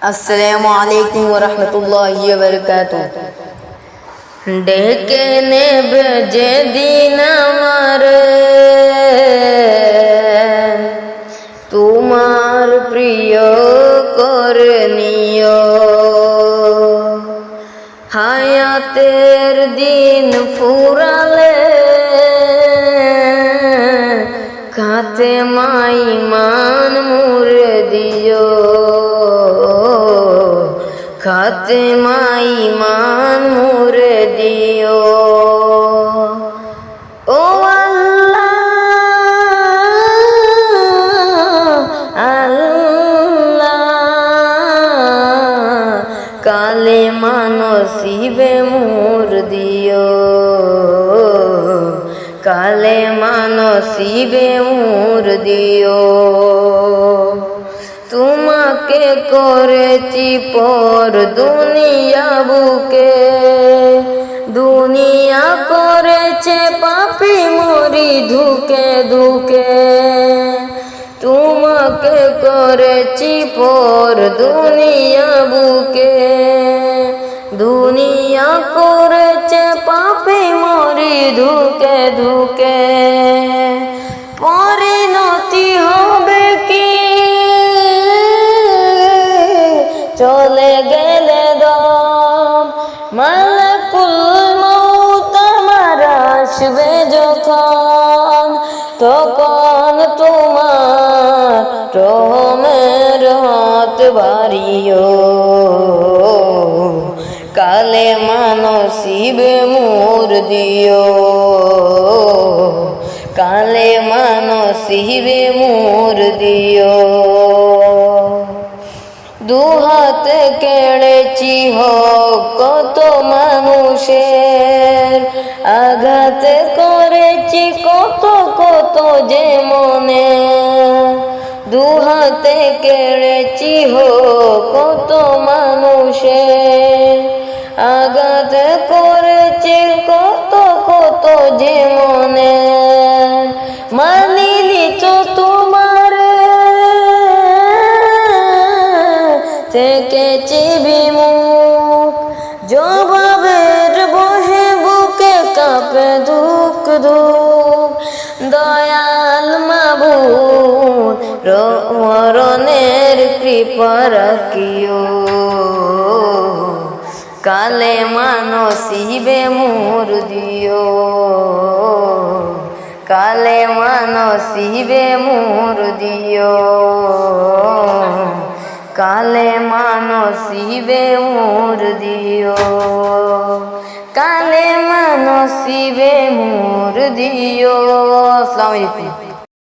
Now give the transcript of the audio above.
আসসালামু আলাইকুম ওয়া রাহমাতুল্লাহি ওয়া বারাকাতুহু। ডেকে নেবে যেদিন আমার তোমার প্রিয় করে নিও, হায়াতের দিন ফুরালে খাতেমা ঈমান মুরে দিও, খাতেমা ঈমান মুরে দিও। ও আল্লাহ আল্লাহ, কালেমা নসিবে মোর দিও, কালেমা নসিবে মোর দিও। তোমাকে করেছি পর দুনিয়া বুকে, দুনিয়া করেছে পাপী মরি ধুকে ধুকে। তোমাকে করেছি পর দুনিয়া বুকে, দুনিয়া করেছে পাপী মরি ধুকে ধুকে। পরিণতি হবে কি চলে গেলে দম, মালাকুল মউত আমার আসবে যখন, তখন তোমার রহমের হাত বাড়িও, কালেমা নসিবে মোর দিও, কালেমা নসিবে মোর দিও। দুহাতে কেড়েছি হক কত মানুষের, আঘাত করেছি কত কত যে মনে। দুহাতে কেড়েছি হক কত মানুষের, আঘাত করেছি কত কত যে মনে। মানিনি তো তোমার থেকেছি বিমুখ, জবাবের বহে বুকে কাঁপে ধুক ধুক। দয়াল মাবুদ মরণের কৃপা রাখিও, কালেমা নসিবে মোর দিও, কালেমা নসিবে মোর দিও, কালেমা নসিবে মোর দিও, কালেমা নসিবে মোর দিও। আসসালামু আলাইকুম।